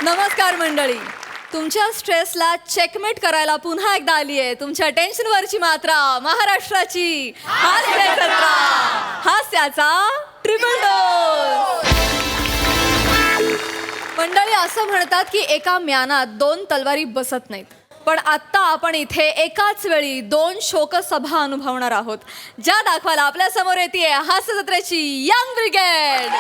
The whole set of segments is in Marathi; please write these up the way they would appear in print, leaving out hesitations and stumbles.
नमस्कार मंडळी. तुमच्या स्ट्रेसला चेकमेट करायला पुन्हा एकदा आली आहे तुमच्या टेन्शनवरची मात्रा, महाराष्ट्राची हास्य जत्रा, हास्याचा ट्रिपल डोस. मंडळी असं म्हणतात की एका म्यानात दोन तलवारी बसत नाहीत, पण आत्ता आपण इथे एकाच वेळी दोन शोकसभा अनुभवणार आहोत, ज्या दाखवायला आपल्या समोर येते हास्य जत्रेची यंग ब्रिगेड.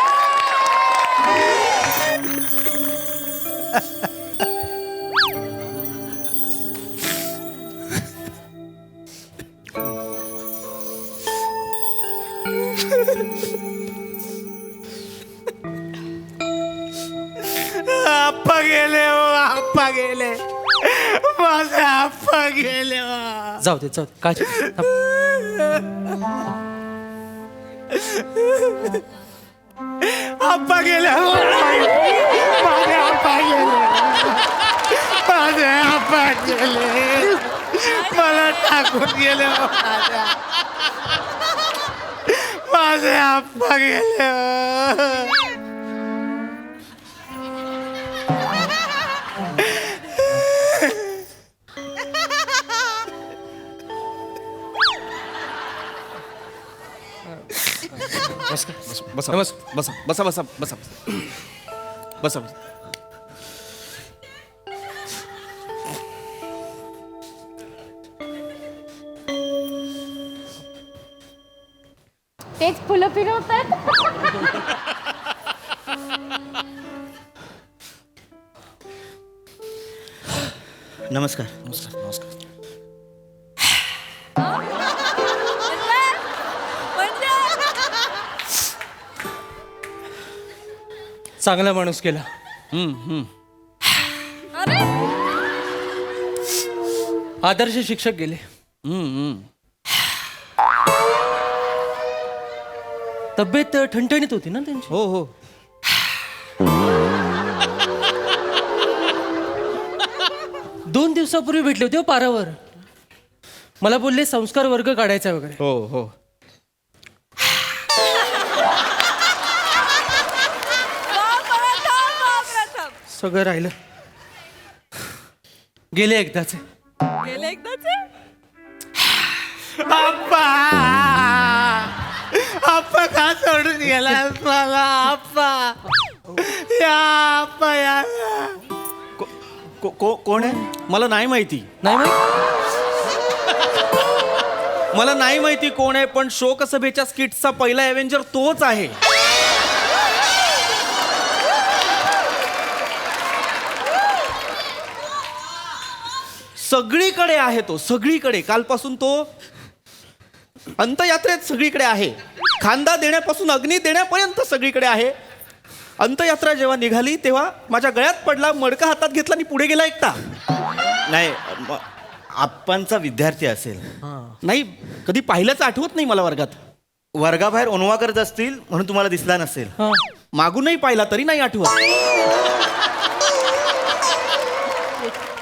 आप्पा गेले हो, आप्पा गेले, माझे आप्पा गेले हो. जाऊ दे काय आप्पा गेले हो, माझे आप्पा गेले, माझे आप्पा गेले, मला टाकून गेले हो, माझे आप्पा गेले हो. बसा बसा बसा बसा बसा बसा बसा. तेच फुलं फिरवतात. नमस्कार. नमस्कार नमस्कार. चांगला माणूस केला. अरे आदर्श शिक्षक गेले. तब्येत ठणठणीत होती ना त्यांची. हो हो. 2 दिवसापूर्वी भेटले होते हो पारावर. मला बोलले संस्कार वर्ग काढायचा वगैरे. हो हो. सगळं राहिलं. गेले एकदाचे. गेले एकदाचे. आप्पा, आप्पा का सोडून गेला मला? आप्पा या, आप्पा या. कोण आहे? मला नाही माहिती. नाही माहित? मला नाही माहिती कोण आहे, पण शोकसभेच्या स्किटचा पहिला एव्हेंजर तोच आहे. सगळीकडे आहे तो, सगळीकडे. कालपासून तो अंतयात्रेत सगळीकडे आहे. खांदा देण्यापासून अग्नी देण्यापर्यंत सगळीकडे आहे. अंतयात्रा जेव्हा निघाली तेव्हा माझ्या गळ्यात पडला, मडका हातात घेतला आणि पुढे गेला एकटा. नाही, आप्पांचा विद्यार्थी असेल. नाही, कधी पाहिल्याच आठवत नाही मला वर्गात. वर्गाबाहेर ओनवा करत असतील म्हणून तुम्हाला दिसला नसेल. हा. मागूनही पाहिला तरी नाही आठवत.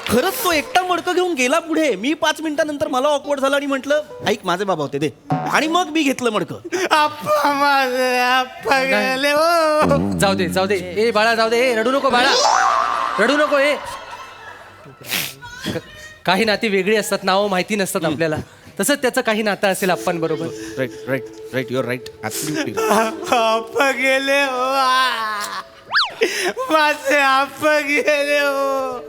खरंच तो एकटा मडकं घेऊन गेला पुढे. मी 5 मिनिटानंतर मला ऑकवर्ड झालं आणि म्हटलं, ऐक माझे बाबा होते दे, आणि मग मी घेतलं मडकं. आप्पा, माझे आप्पा गेले हो. जाऊ दे. ए बाळा जाऊ दे. ए रडू नको बाळा, रडू नको. ए काही नाती वेगळी असतात, नावं माहिती नसतात आपल्याला. तसंच त्याचं काही नातं असेल आप्पांबरोबर. Right your right. आप्पा गेले हो, माझे आप्पा गेले हो.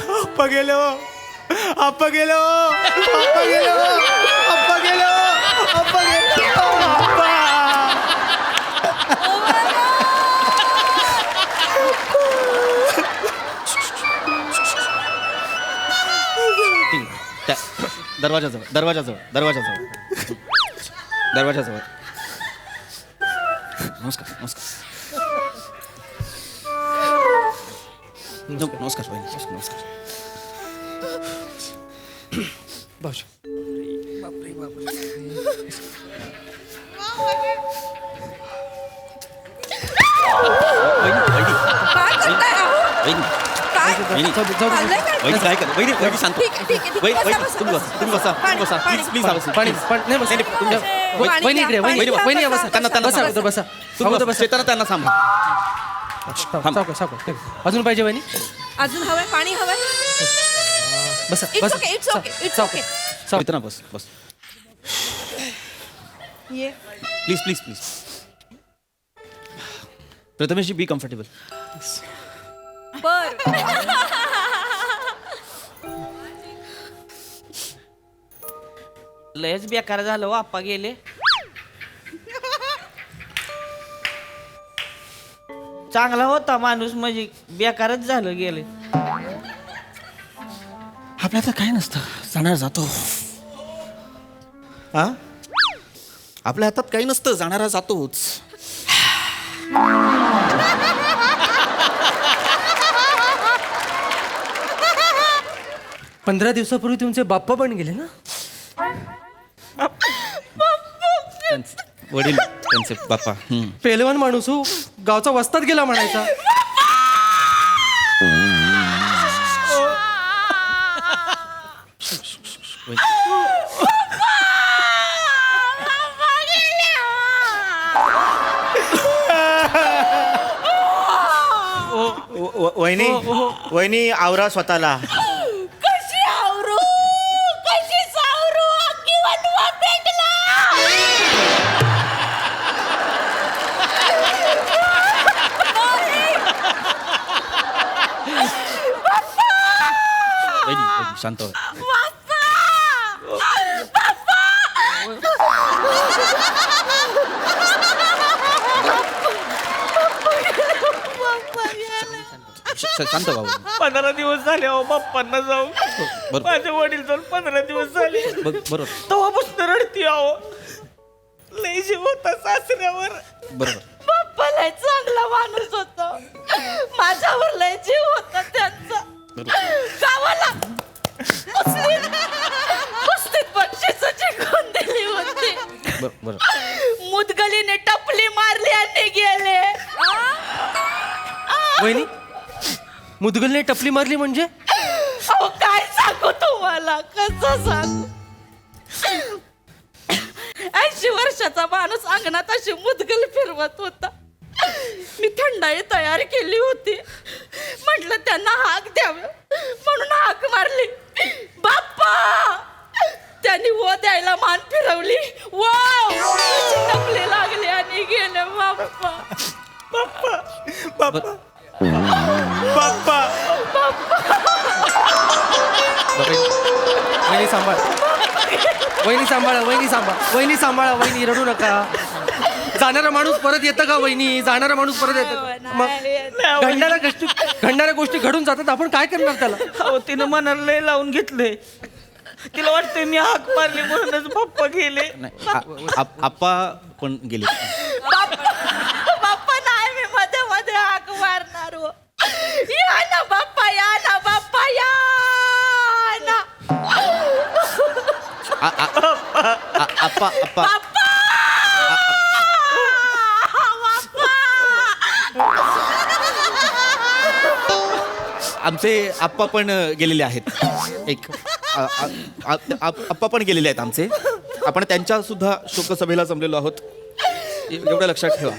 आप्पा गेले हो, आप्पा गेले हो, आप्पा गेले हो, आप्पा गेले हो, आप्पा गेले हो, आप्पा. दरवाजाजवळ. नमस्कार नमस्कार नमस्कार. भाऊजी. काय करताय? काय वहिनी. चाललंय काय? वहिनी काय कर वहिनी वहिनी शांत ठीक आहे, ठीक आहे, ठीक आहे. वहिनी, बसा, तुम्ही बसा, बसा तुम्ही बसा पाणी, तुम्ही बसा पाणी, प्लीज प्लीज पाणी नाही बस पाणी वहिनी घ्या, इकडे पाणी वहिनी घ्या, वहिनी या, बसा, बसा त्यांना बसा बसा. अगोदर बसा तुम्ही अगोदर बसा बसा शेताना त्यांना सांभाळ सावकाश सावकाश अजून पाहिजे वहिनी अजून हवंय पाणी हवंय बसा It's बसा okay, it's okay, it's सावकाश, okay. सावकाश. शेताना बस बस ये प्लीज प्लीज प्लीज प्रथमेशजी बी कम्फर्टेबल बर लयच बेकार झालं हो, आप्पा गेले चांगला होता माणूस म्हणजे बेकारच झालं गेले. आपल्या तर काय नसतं जाणार जातो हा आपल्या हातात काही नसतं जाणारा जातोच. पंधरा दिवसापूर्वी तुमचे बाप्पा पण गेले ना वडील त्यांचे बाप्पा पेलवान माणूस हो गावचा वस्ताद गेला म्हणायचा वहिनी वहिनी आवरा स्वतःला. कशी आवरू कशी सावरू अख्खी वनवा पेटला शांत व्हा. शांत व्हा. 15 दिवस झाले अहो बाप्पांना जाऊन बरोबर. माझे वडील जाऊन 15 दिवस झाले बरोबर तेव्हापासून रडती अहो. लय जीव होता सासऱ्यावर. बरोबर बाप्पा लय चांगला माणूस होता माझ्यावर लय जीव होता त्यांचा गावाला कुस्तीत बक्षीस जिंकून दिली होती बरोबर मुदगलीने टपली मारली आणि गेले वहिनी मुदगलने टपली मारली म्हणजे अहो काय सांगू तुम्हाला कसं सांगू 80 वर्षाचा माणूस अंगणात अशी मुदगल फिरवत होता. मी थंडाई तयार केली होती म्हटलं त्यांना हाक द्यावं म्हणून हाक मारली बाप्पा त्यांनी वो द्यायला मान फिरवली वो टपली लागली आणि गेले बाप्पा बाप्पा बाप्पा बाप्पा वहिनी सांभाळ वहिनी सांभाळा वहिनी सांभाळ वहिनी सांभाळा वहिनी रडू नका जाणारा माणूस परत येतं का वहिनी जाणारा माणूस परत येतं का? मग घडणाऱ्या गोष्टी घडून जातात आपण काय करणार त्याला अहो तिनं मनाला लय लावून घेतलंय. तिला वाटतंय मी हाक मारली म्हणूनच बाप्पा गेले. आप्पा पण गेले. बाप्पा नाही मी मध्ये मध्ये हाक मारणार हो या ना बाप्पा या ना बाप्पा या ना आप्पा आप्पा बाप्पा आमचे आप्पा पण गेलेले आहेत. एक आप्पा पण गेलेले आहेत आमचे. आपण त्यांच्या सुद्धा शोकसभेला जमलेलो आहोत एवढं लक्षात ठेवा.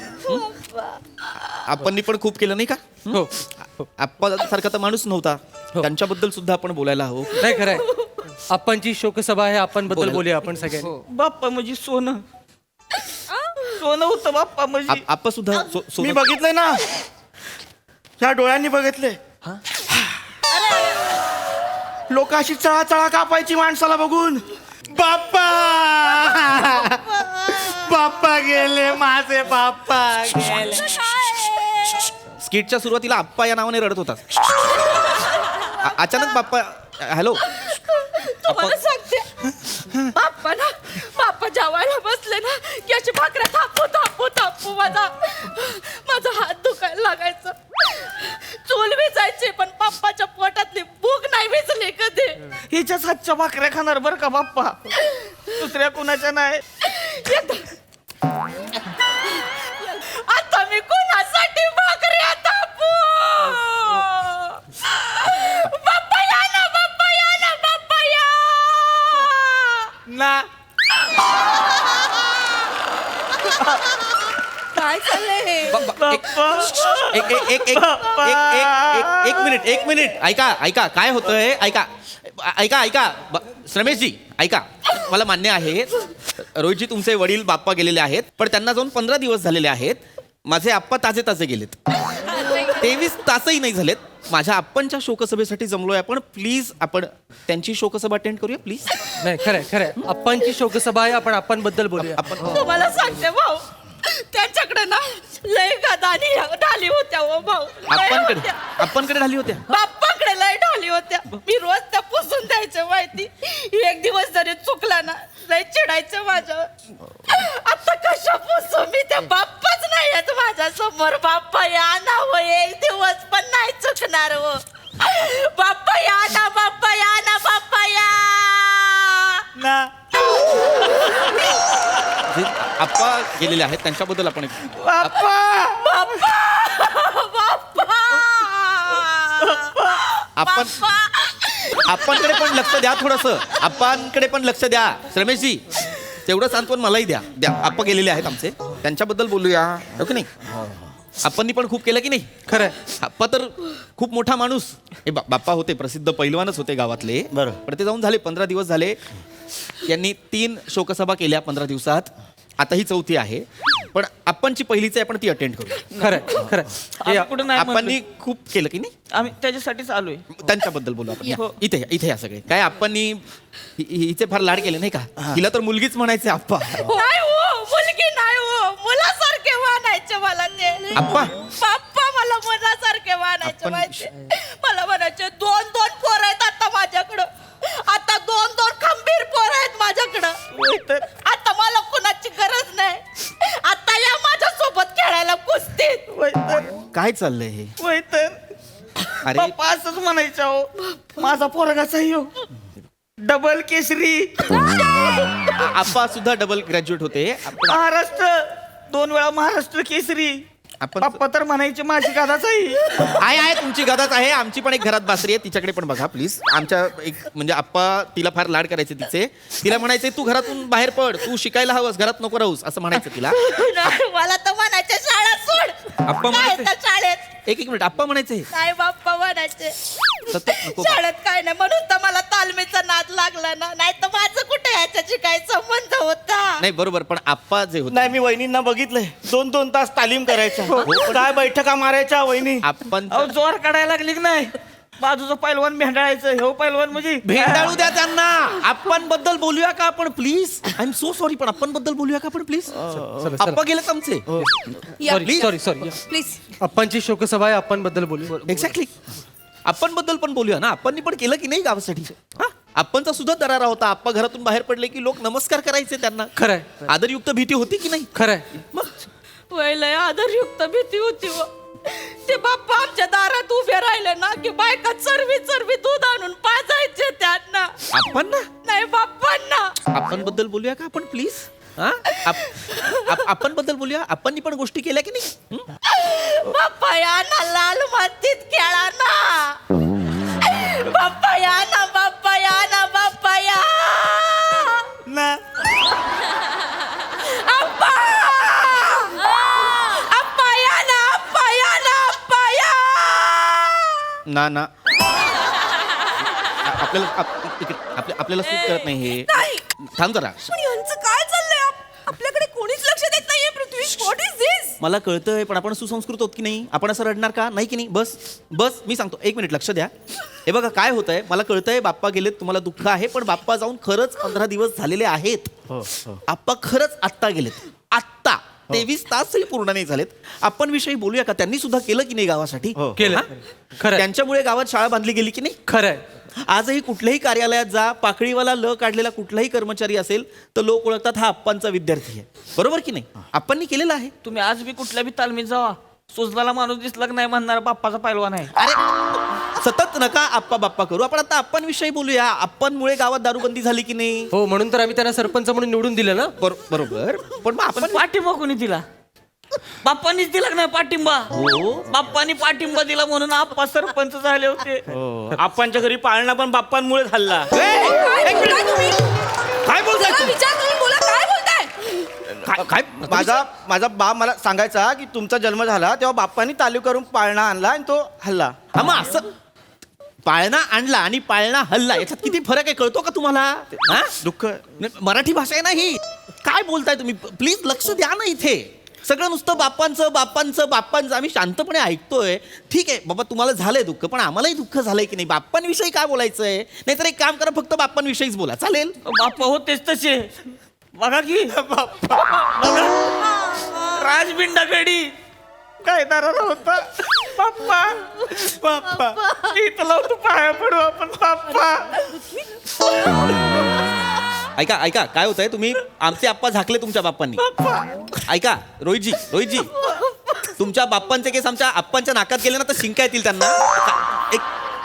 आप्पांनी पण खूप केलं नाही का. हो आप्पा सारखा तर माणूस नव्हता. त्यांच्याबद्दल सुद्धा आपण बोलायला हवं. नाही खरंय आपणची शोकसभा आहे आपण बद्दल बोलूया आपण सगळ्यांनी बाप्पा म्हणजे सोनं सोनं होतं बाप्पा म्हणजे. आप्पा सुद्धा मी बघितलंय ना ह्या डोळ्यांनी बघितले. लोक अशी चळा चळा कापायची माणसाला बघून. बाप्पा बाप्पा गेले माझे बाप्पा गेले. स्किटच्या सुरुवातीला आप्पा या नावाने रडत होता. अचानक बाप्पा हॅलो तुम्हाला सांगते बाप्पा ना बाप्पा जेवायला बसले ना की अशी भाकऱ्या थापू थापू थापू माझा हात दुखायला लागायचा. चूल विजायची पण बाप्पाच्या पोटातली भूक नाही विजली कधी. हिच्याच हातच्या भाकऱ्या खाणार बरं का बाप्पा दुसऱ्या कुणाच्या नाही. आता मी कोणासाठी भाकऱ्या थापू काय चाललंय हे एक मिनिट ऐका काय होतंय ऐका श्रमेशजी ऐका, मला मान्य आहे रोहितजी तुमचे वडील बाप्पा गेलेले आहेत, पण त्यांना जाऊन 15 दिवस झालेले आहेत. माझे आप्पा ताजे गेलेत, 23 तासही नाही झालेत. माझ्या आप्पांच्या शोकसभेसाठी जमलोय आपण, प्लीज आपण त्यांची शोकसभा अटेंड करूया प्लीज. नाही खरंय आप्पांची शोकसभा आहे, आपण बद्दल बोलूया. तुम्हाला सांगते भाऊ, त्यांच्याकडे ना लय गदानी ढाली होत्या हो भाऊ. आपणकडे ढाली होत्या. बाप्पाकडे लय ढाली होत्या. मी रोज त्या पुसून द्यायचं माहिती. एक दिवस जरी चुकला ना लय चिडायचं माझ्यावर. आता कशा पुसू मी, त्या बाप्पाच नाही आहेत माझ्या समोर. बाप्पा या ना हो, एक दिवस पण नाही चुकणार हो. बाप्पा या ना, बाप्पा या ना, बाप्पा या ना. जे आप्पा गेलेले आहेत त्यांच्याबद्दल आपण आपणकडे पण लक्ष द्या, थोडंसं आपणकडे पण लक्ष द्या. रमेशजी तेवढं सांत्वन मलाही द्या. आप्पा गेलेले आहेत आमचे, त्यांच्याबद्दल बोलूया हो की नाही. आपणनी पण खूप केलं की नाही. खरंय आप्पा तर खूप मोठा माणूस. हे बाप्पा होते, प्रसिद्ध पैलवानच होते गावातले. बरं. पण ते जाऊन झाले 15 दिवस झाले. यांनी 3 शोकसभा केल्या 15 दिवसात. आता ही 4थी आहे, पण आपणची पहिलीच आहे, आपण ती अटेंड करू. खरंय कुठं नाही आपणनी खूप केलं की नाही. आम्ही त्याच्यासाठीच आलोय. त्यांच्याबद्दल बोलू आपण. हो. इथे या सगळे. काय आपणनी हिचे फार लाड केले नाही का. हिला तर मुलगीच म्हणायचे आप्पा. नाही हो, मुलगी नाही हो, मुलासारखे मानायचे मला ते. आप्पा? बाप्पा मला मुलासारखे मानायचे आपण- माहिती. मला म्हणायचे 2 पोरं आहेत आता माझ्याकडं. आता 2 खंबीर पोरं आहेत माझ्याकडं. आता मला कुणाची गरज नाही. आता या माझ्या सोबत खेळायला कुस्तीत. काय चाललंय हे. अरे बाप्पा असंच म्हणायचं हो, माझा पोरगाचा हो डबल केसरी. आप्पा सुद्धा डबल ग्रॅज्युएट होते. महाराष्ट्र 2 वेळा महाराष्ट्र केसरी. आपण बाप्पा तर म्हणायचे माझी गादाच आहे तुमची गदाच आहे. आमची पण एक घरात बासरी आहे, तिच्याकडे पण बघा प्लीज. आमच्या एक म्हणजे आप्पा तिला फार लाड करायचे तिचे. तिला म्हणायचे तू घरातून बाहेर पड, तू शिकायला हवंस, घरात नको राहूस असं म्हणायचं तिला. मला तर म्हणायचे शाळा सोड. आप्पा काय म्हणायचे? त्या शाळेत एक मिनिट आप्पा म्हणायचे नाही बाप्पा म्हणायचे सतत नको. शाळेत काय नाही म्हणून तर मला तालमीचा नाद लागला ना, नाही तर माझं कुठे याच्याशी काय संबंध होता. नाही बरोबर, पण आप्पा जे होते नाही, मी वहिनींना बघितलंय 2-2 तास तालीम करायच्या. काय बैठका मारायच्या वहिनी. आपण अहो जोर काढायला लागली की नाही, बाजूचं पैलवान भेंडाळायचं. हे पैलवान म्हणजे भेंडाळू द्या त्यांना. आपण बद्दल बोलूया का आपण please. I am so sorry, पण आपण बद्दल बोलूया का आपण प्लीज. आप्पा गेलेत आमचे. Sorry please. आप्पांची शोकसभा आहे, आपण बद्दल बोलूया. एक्झॅक्टली. आपण बद्दल पण बोलूया ना. आपण पण केलं की नाही गावासाठी. आपणचा सुद्धा दरारा होता. आप्पा घरातून बाहेर पडले की लोक नमस्कार करायचे त्यांना. खरंय आदरयुक्त भीती होती की नाही. खरंय मग वयलय आदरयुक्त भीती होती व ते बाप्पा आमच्या दारात उभे राहिले ना की बायका चरवी दूध आणून पाजायचे त्यांना. आपण ना नाही बाप्पांना. आपण बद्दल बोलूया का आपण प्लीज. आपण बद्दल बोलूया. आपण पण गोष्टी केल्या की नाही. बाप्पा या ना, लाल मातीत खेळा ना. बाप्पा या ना, बाप्पा या ना, बाप्पा या ना. आप्पा. आप्पा या ना, आप्पा या ना, आप्पा या. ना आपल्याला सूट करत नाही हे. थांब जरा. पण यांचं काय चाललंय. आपल्याकडे कोणीच लक्ष देत नाहीये पृथ्वी. व्हॉट इज दिस. मला कळतंय, पण आपण सुसंस्कृत होत की नाही. आपण असं रडणार का नाही की नाही. बस मी सांगतो, 1 मिनिट लक्ष द्या. हे बघा काय होतंय. मला कळतंय बाप्पा गेलेत, तुम्हाला दुःख आहे, पण बाप्पा जाऊन खरंच 15 दिवस झालेले आहेत. आप्पा खरंच आत्ता गेलेत. आत्ता 23 तासही पूर्ण नाही झालेत. आपण विषयी बोलूया का. त्यांनी सुद्धा केलं की नाही गावासाठी. केलं. खरंय त्यांच्यामुळे गावात शाळा बांधली गेली की नाही. खरंय आजही कुठल्याही कार्यालयात जा, पाकळीवाला ल काढलेला कुठलाही कर्मचारी असेल तर लोक ओळखतात हा आप्पांचा विद्यार्थी आहे. बरोबर की नाही. आपणनी केलेलं आहे. तुम्ही आज बी कुठल्या बी तालमीत जावा, सुजलाला माणूस दिसला की नाही म्हणणार बाप्पाचा पैलवान आहे. अरे सतत नका आप्पा बाप्पा करू. आपण आता आपण विषयी बोलूया. आपणमुळे गावात दारूबंदी झाली की नाही. हो, म्हणून तर आम्ही त्यांना सरपंच म्हणून निवडून दिलं ना. बरोबर, पण मग आपण पण पाठिंबा कोणी दिला. बाप्पांनीच दिला नाही पाठिंबा. बाप्पांनी पाठिंबा दिला म्हणून आप्पा सरपंच झाले होते. आपणच्या घरी पाळणा पण बाप्पांमुळे झाला. काय बोलताय तुम्ही. काय बोलताय जरा तुम्ही? विचार करून बोला. काय बोलताय. काय माझा बाप मला सांगायचा की तुमचा जन्म झाला तेव्हा बाप्पानी तालीव करून पाळणा आणला आणि तो हल्ला. हा मग असं पाळणा आणला आणि पाळणा हल्ला याच्यात किती फरक आहे कळतो का तुम्हाला? हा? दुःख मराठी भाषा आहे ना ही. काय बोलताय तुम्ही? प्लीज लक्ष द्या ना इथे. सगळं नुसतं बाप्पांचं आम्ही शांतपणे ऐकतोय. ठीक आहे बाबा, तुम्हाला झालंय दुःख, पण आम्हालाही दुःख झालंय की नाही. बाप्पांविषयी काय बोलायचंय? नाहीतर एक काम करा, फक्त बाप्पांविषयीच बोला, चालेल? बाप्पा होतेच तसे. बघा की राजबिंडागडी काय दाराला होता बाप्पा. बाप्पा इथं लावतो, पाया पडू आपण बाप्पा. ऐका काय होतंय, तुम्ही आमचे आप्पा झाकले तुमच्या बाप्पांनी. ऐका रोहितजी तुमच्या बाप्पांचे केस आमच्या आप्पांच्या नाकात गेले ना तर शिंका येतील त्यांना.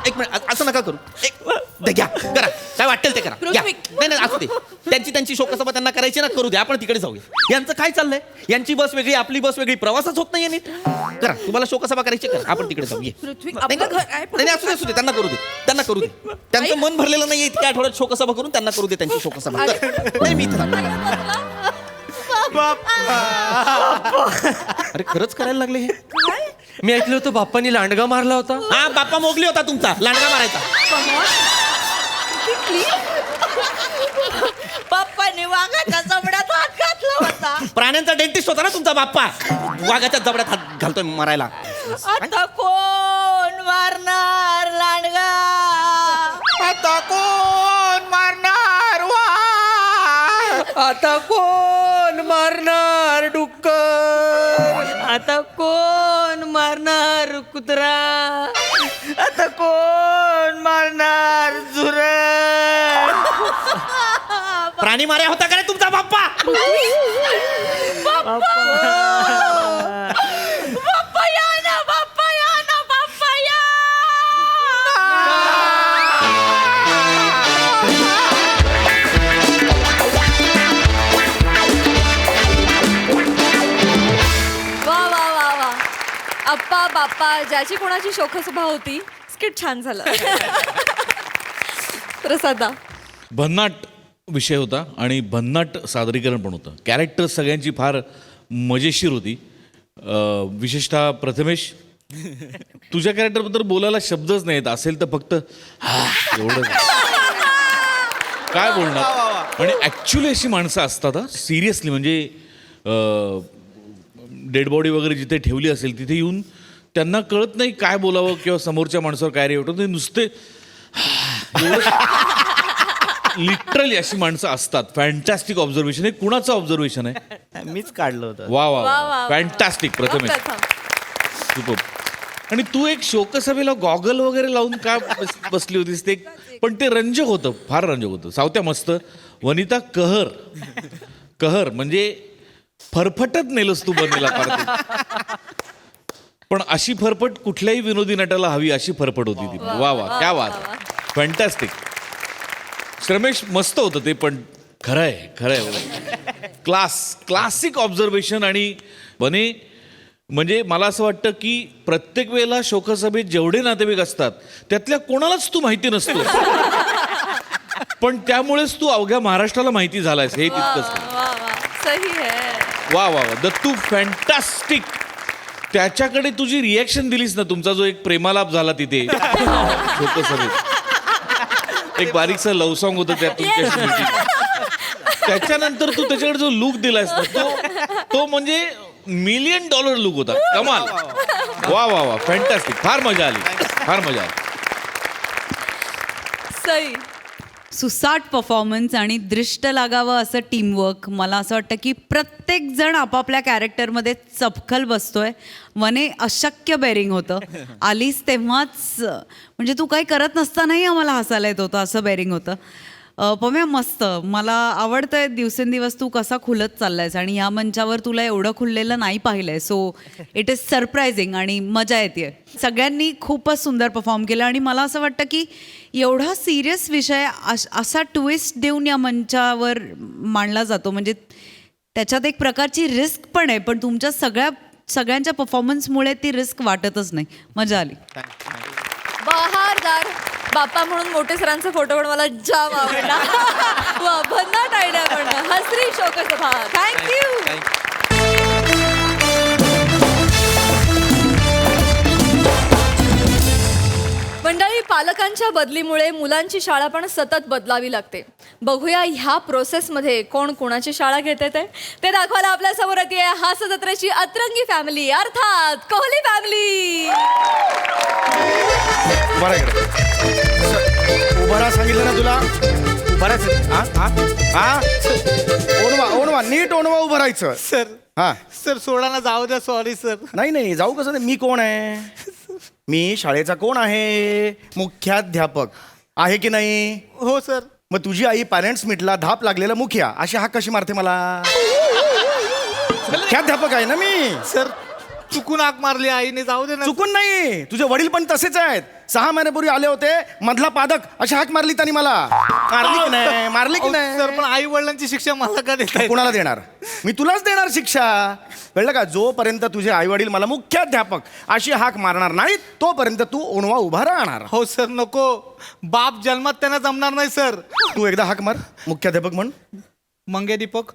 एक मिनिट, असं नका करू. घ्या करा, काय वाटेल ते करा. घ्या. नाही असू दे. त्यांची शोकसभा त्यांना करायची ना, करू दे. आपण तिकडे जाऊया. यांचं काय चाललंय? यांची बस वेगळी, आपली बस वेगळी, प्रवासच होत नाहीये नीट. करा, तुम्हाला शोकसभा करायची करा, आपण तिकडे जाऊया. नाही असू दे, त्यांना करू दे. त्यांचं मन भरलेलं नाहीये इतक्या आठवड्यात शोकसभा करून, त्यांना करू दे त्यांची शोकसभा. नाही मी अरे खरंच करायला लागले हे. मी ऐकलं होतं बाप्पांनी लांडगा मारला होता. हा बाप्पा मोगली होता तुमचा, लांडगा मारायचा. बाप्पाने वाघाच्या जबड्यात हात घातला होता. प्राण्यांचा डेंटिस्ट होता ना तुमचा बाप्पा. वाघाच्या जबड्यात हात घालतोय मारायला. आता कोण मारणार लांडगा? आता कोण मारणार आता कोण मारणार डुक्कर? आता कोण मारणार कुत्रा? आता कोण मारणार झुर? प्राणी मार्या होता का रे तुमचा बाप्पा? बाप्पा या ना, बाप्पा या ना, बाप्पा या. वा अप्पा बाप्पा ज्याची कोणाची शोकसभा होती, स्किट छान झालं. प्रसादा. भन्नाट विषय होता आणि भन्नाट सादरीकरण पण होतं. कॅरेक्टर्स सगळ्यांची फार मजेशीर होती. विशेषतः प्रथमेश, तुझ्या कॅरेक्टरबद्दल बोलायला शब्दच नाहीत. असेल तर फक्त एवढं काय बोलणार. आणि ॲक्च्युली अशी माणसं असतात हा, सिरियसली. म्हणजे डेड बॉडी वगैरे जिथे ठेवली असेल तिथे येऊन त्यांना कळत नाही काय बोलावं किंवा समोरच्या माणसावर काय रिएक्ट ते नुसते लिटरली अशी माणसं असतात. Fantastic observation. हे कुणाचं ऑब्झर्वेशन आहे? मीच काढलं होतं. वा फॅन्टॅस्टिक प्रथमेश, सुपर. आणि तू एक शोकसभेला गॉगल वगैरे लावून का बसली होतीस ते? पण ते रंजक होतं, फार रंजक होतं. सावत्या मस्त. वनिता कहर म्हणजे फरफटत नेलंस तू बनेला फार. पण अशी फरफट कुठल्याही विनोदी नटाला हवी अशी फरफट होती ती. वा क्या बात, फॅन्टॅस्टिक. श्रमेश मस्त होतं ते, पण खरंय क्लासिक ऑब्झर्वेशन. आणि बने म्हणजे मला असं वाटतं की प्रत्येक वेळेला शोकसभेत जेवढे नातेवाईक असतात त्यातल्या कोणालाच तू माहिती नसतो, पण त्यामुळेच तू अवघ्या महाराष्ट्राला माहिती झालायस हे तितकंच. सही आहे. वा दत्तू फॅन्टॅस्टिक. त्याच्याकडे तुझी रिॲक्शन दिलीस ना, तुमचा जो एक प्रेमालाप झाला तिथे शोकसभेत, एक बारीकसा लव्ह सॉन्ग होतं त्या तुमच्याशी. त्याच्यानंतर तू त्याच्याकडे जो लुक दिलास ना तो म्हणजे $1 मिलियन लुक होता. कमाल. वा फॅन्टॅस्टिक. फार मजा आली. सही. सुसाट परफॉर्मन्स आणि दृष्ट लागावं असं टीमवर्क. मला असं वाटतं की प्रत्येक जण आपापल्या कॅरेक्टरमध्ये चपखल बसतोय. वने अशक्य बेरिंग होतं. आलीस तेव्हाच म्हणजे तू काही करत नसतानाही आम्हाला हसायला येत होतं, असं बेरिंग होतं. पम्या मस्त. मला आवडतंय दिवसेंदिवस तू कसा खुलत चाललायस आणि या मंचावर तुला एवढं खुललेलं नाही पाहिलंय. सो इट इज सरप्रायझिंग आणि मजा येते. सगळ्यांनी खूपच सुंदर परफॉर्म केलं आणि मला असं वाटतं की एवढा सिरियस विषय असा ट्विस्ट देऊन या मंचावर मांडला जातो, म्हणजे त्याच्यात एक प्रकारची रिस्क पण आहे, पण तुमच्या सगळ्यांच्या परफॉर्मन्समुळे ती रिस्क वाटतच नाही. मजा आली. बहारदार. बाप्पा म्हणून मोठे सरांचा फोटो पण मला जाम आवडला. वा भन्नाट आयडिया पण. हसरी शोकसभा. थँक्यू. पालकांच्या बदलीमुळे मुलांची शाळा पण सतत बदलावी लागते. बघूया ह्या प्रोसेसमध्ये कोण कोणाची शाळा घेते ते दाखवायला आपल्या समोर येते हास्य जत्रेची अतरंगी फॅमिली अर्थात कोहली फॅमिली. बरं इकडे उभं राहा सांगितलं ना तुला. उभं राहायचं. हा ओणवा नीट ओणवा उभं राहायचं. सर हा सर सोडा ना, जाऊ द्या. Sorry sir. नाही जाऊ कसं नाही. मी कोण आहे? मी शाळेचा कोण आहे? मुख्याध्यापक आहे की नाही? हो सर. मग तुझी आई पॅरेंट्स मीटला धाप लागलेला मुखिया अशी हाक कशी मारते मला? मुख्याध्यापक आहे ना मी. सर चुकून आग मारली आईने, जाऊ दे ना. चुकून नाही, तुझे वडील पण तसेच आहेत. 6 महिन्यापूर्वी आले होते, मधला पादक अशी हाक मारली त्यांनी मला. मारली की नाही? सर पण आई वडिलांची शिक्षा मला का देताय? कुणाला देणार? मी तुलाच देणार शिक्षा. कळलं का? जोपर्यंत तुझे आई वडील मला मुख्याध्यापक अशी हाक मारणार नाहीत तोपर्यंत तू ओणवा उभा राहणार. हो सर नको. बाप जन्मात त्यांना जमणार नाही सर. तू एकदा हाक मार. मुख्याध्यापक म्हण. मंगे दीपक.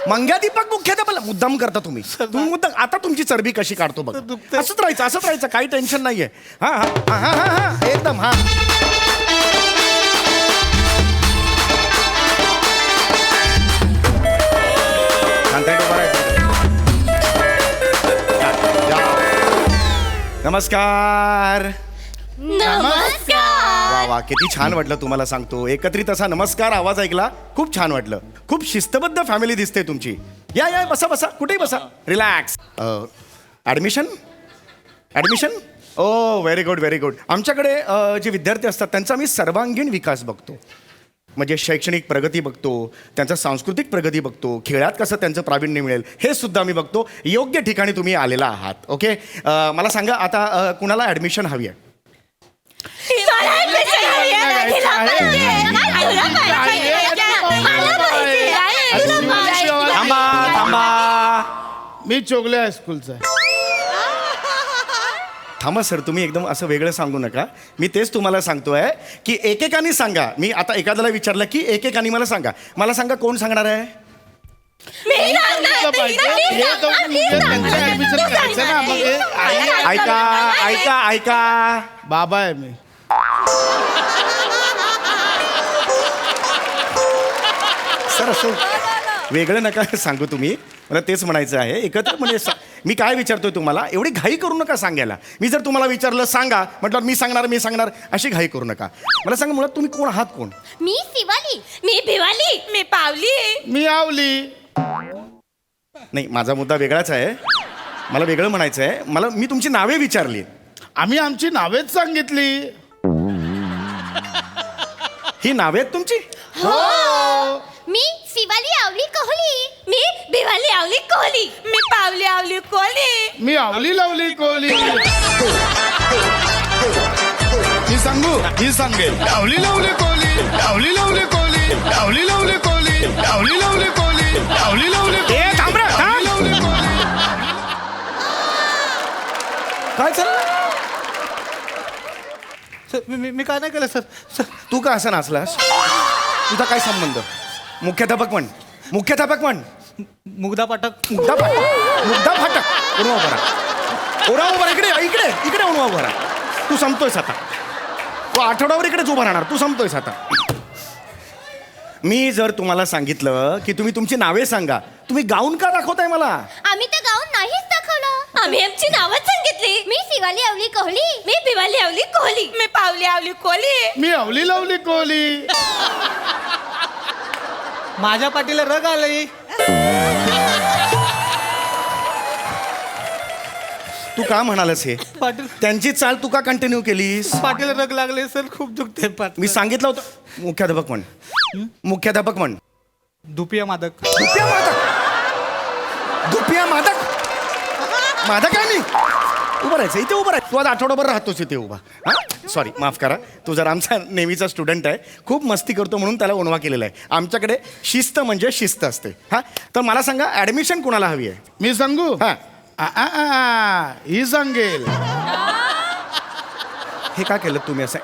मंग्यादीपक मुख्याध्यापक मुद्दाम करता तुम्ही. तुम्ही मुद्दाम. आता तुमची चरबी कशी काढतो बघ. असंच राहायचं काही टेन्शन नाहीये. हा हा हा हा हा एकदम. हा नमस्कार. वा वा किती छान वाटलं तुम्हाला सांगतो. एकत्रित असा नमस्कार आवाज ऐकला, खूप छान वाटलं. खूप शिस्तबद्ध फॅमिली दिसते तुमची. या बसा कुठेही बसा. रिलॅक्स. ॲडमिशन ओ व्हेरी गुड. आमच्याकडे जे विद्यार्थी असतात त्यांचा मी सर्वांगीण विकास बघतो. म्हणजे शैक्षणिक प्रगती बघतो, त्यांचा सांस्कृतिक प्रगती बघतो, खेळात कसं त्यांचं प्रावीण्य मिळेल हे सुद्धा मी बघतो. योग्य ठिकाणी तुम्ही आलेला आहात. ओके मला सांगा आता कुणाला ॲडमिशन हवी आहे? थांबा. मी चोगले हायस्कूलचा आहे. थांबा सर, तुम्ही एकदम असं वेगळं सांगू नका. मी तेच तुम्हाला सांगतोय की एकेकानी सांगा. मी आता एखाद्याला विचारलं की एकेकानी मला सांगा कोण सांगणार आहे? ऐका बाबा आहे मी. सर असं वेगळं नका सांगू तुम्ही. मला तेच म्हणायचं आहे. एकत्र म्हणजे मी काय विचारतोय तुम्हाला, एवढी घाई करू नका सांगायला. मी जर तुम्हाला विचारलं सांगा म्हटलं मी सांगणार अशी घाई करू नका. मला सांगा मुळात तुम्ही कोण आहात? कोण? मी शिवाली. मी भिवाली. मी पावली. मी आवली. नाही माझा मुद्दा वेगळाच आहे. मला वेगळं म्हणायचं आहे. मी तुमची नावे विचारली. आम्ही आमची नावेच सांगितली. ही नावे आहेत तुमची? हो. मी शिवाली आवली कोहली. मी भिवाली आवली कोहली. मी पावली आवली कोहली. मी आवली लावली कोहली. मी सांगू? ही सांगेल. आवली लावली कोहली. आवली लावली कोहली. आवली लावली कोहली. आवली लावली कोहली. आवली लावली कोहली. थांब रे, थांब. आवली लावली कोहली. काय चाललं? सर मी काय नाही केलं सर. तू का असं नाचलास? तुझा काय संबंध? मुख्याध्यापक म्हण. मुग्धा पाठक. मुग्धा फाटक. ओणवा उभा राहा. इकडे ओणवा उभा राहा. तू संपतोयस आता. तू आठवड्यावर इकडेच उभा राहणार. तू संपतोयस आता. मी जर तुम्हाला सांगितलं की तुम्ही तुमची नावे सांगा, तुम्ही गाऊन का दाखवताय मला? आम्ही तर गाऊन नाहीच दाखवलं. आम्ही आमची नावच सांगितली. मी शिवाली आवली कोहली. मी भिवाली आवली कोहली. मी पावली आवली कोहली. मी आवली लावली कोहली. माझ्या पाठीला रग आलंय. तू का म्हणालस हे? पाटील त्यांची चाल तू का कंटिन्यू केलीस? पाठीला रग लागले सर. खूप दुखते पाठ. मी सांगितलं होतं. मुख्याध्यापक म्हण. दुपिया मादक. दुपिया मादक आहे मी. उभं राहायचं इथे. उभं राहायचं. तू आज आठवडाभर राहतोस इथे उभा. हा सॉरी माफ करा. तू जर आमचा नेहमीचा स्टुडंट आहे, खूप मस्ती करतो म्हणून त्याला ओणवा केलेला आहे. आमच्याकडे शिस्त म्हणजे शिस्त असते. हा तर मला सांगा ॲडमिशन कुणाला हवी आहे? मी सांगू? हा ही सांगेल. हे का केलं तुम्ही असं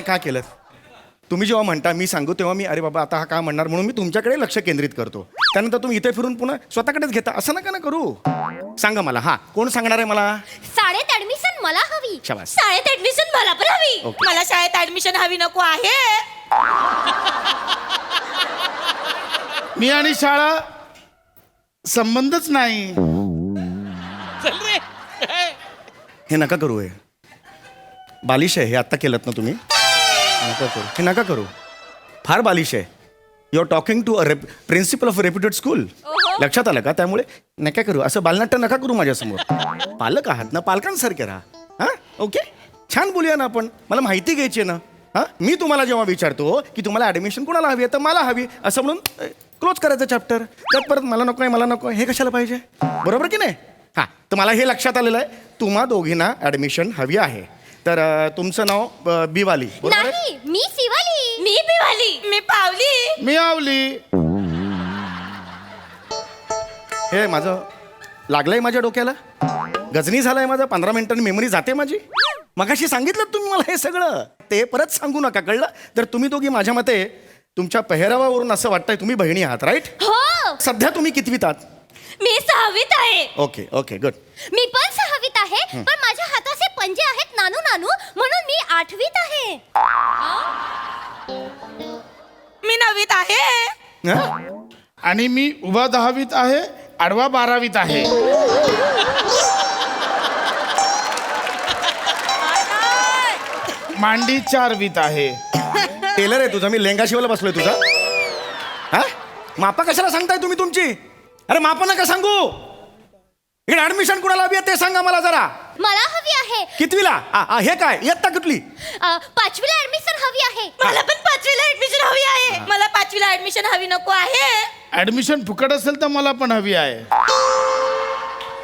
का केलं? तुम्ही जेव्हा म्हणता मी सांगू तेव्हा मी अरे बाबा आता हा का म्हणणार म्हणून मी तुमच्याकडे लक्ष केंद्रित करतो. त्यानंतर तुम्ही इथे फिरून पुन्हा स्वतःकडेच घेता. असं नका ना करू. सांगा मला. हा कोण सांगणार आहे मला? शाळेत ऍडमिशन मला हवी. शाबास. शाळेत ऍडमिशन मला पण हवी. ओके. मला शाळेत ऍडमिशन हवी नको आहे. मी आणि शाळा संबंधच नाही. हे नका करू. हे बालिश आहे. हे आत्ता केलं ना तुम्ही. नका करू. हे नका करू. फार बालिश आहे. You are talking to principal of reputed school. लक्षात आलं का? त्यामुळे नका करू. असं बालनाट्य नका करू माझ्यासमोर. पालक आहात ना, पालकांसारखे राहा. हां, ओके. छान बोलूया ना आपण. मला माहिती घ्यायची आहे ना. हां, मी तुम्हाला जेव्हा विचारतो की तुम्हाला ॲडमिशन कोणाला हवी आहे, तर मला हवी असं म्हणून क्लोज करायचं चॅप्टर. त्यात परत मला नको आहे, मला नको आहे, हे कशाला पाहिजे? बरोबर की नाही? हां, तर मला हे लक्षात आलेलं आहे, तुम्हा दोघींना ॲडमिशन हवी आहे. तर तुमचं नाव बिवाली बरोबर आहे? नाही, मी शिवाली. मी बिवाली. मी पावली. मी आवली. हे माझं लागलंय माझ्या डोक्याला. गजनी झालाय माझा. 15 मिनिटांनी मेमरी जाते माझी. मगाशी सांगितलं तुम्ही मला हे सगळं. ते परत सांगू नका, कळलं? तर तुम्ही दोघी माझ्या मते तुमच्या पेहरावावरून असं वाटतंय तुम्ही बहिणी आहात, राईट? हो, सध्या तुम्ही कितवीत आहात? मी 6वीत आहे. Okay okay good. मी पण 6वीत आहे, पण माझ्या हाताचे पंजे आहेत नानू नानू, म्हणून मी 8वीत आहे. मी 9वीत आहे. आणि मी उभा 10वीत आहे, आडवा 12वीत आहे. मांडी 4वीत आहे. टेलर आहे तुझा. मी लेंगा शिवायला बसलोय तुझा. हा, मापा कशाला सांगताय तुम्ही तुमची? अरे मापा नका सांगू. इकडे ऍडमिशन कुणाला हवी आहे ते सांगा मला जरा. मला हवी आहे. कितवीला? हे काय इयत्ता कुठली? 5वीला ऍडमिशन हवी आहे. मला पण 5वीला ऍडमिशन हवी आहे. मला 5वीला ऍडमिशन हवी नको आहे. ऍडमिशन फुकट असेल तर मला पण हवी आहे.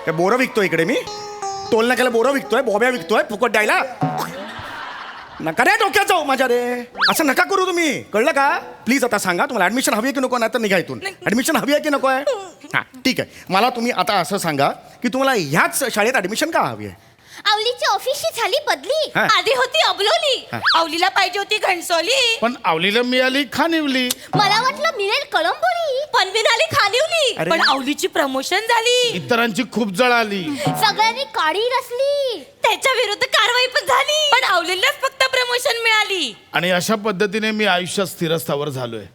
काय बोरं विकतोय इकडे मी? टोल नाक्याला बोरं विकतोय, बॉब्या विकतोय फुकट द्यायला? नका रे डोक्यात जाऊ माझ्या रे. असं नका करू तुम्ही, कळलं का? प्लीज आता सांगा तुम्हाला ऍडमिशन हवी आहे की नको, नाही तर निघा इथून. ऍडमिशन हवी आहे की नको आहे? हां ठीक आहे. मला तुम्ही आता असं सांगा की तुम्हाला ह्याच शाळेत ऍडमिशन का हवी आहे? आवलीची ऑफिसची झाली बदली. हा. आधी होती अबलोली. हा. आवलीला पाहिजे होती घणसोली. पण आवलीला मिळाली खानिवली. मला वाटलं मिळेल कळंबोली, पण मिळाली खानिवली. अरे. पण आवलीची प्रमोशन झाली. इतरांची खूप जळाली. सगळ्यांनी काडी रचली. त्याच्या विरुद्ध कारवाई पण झाली. पण आवलीलाच फक्त प्रमोशन मिळाली. आणि अशा पद्धतीने मी आयुष्यात स्थिरस्थावर झालोय.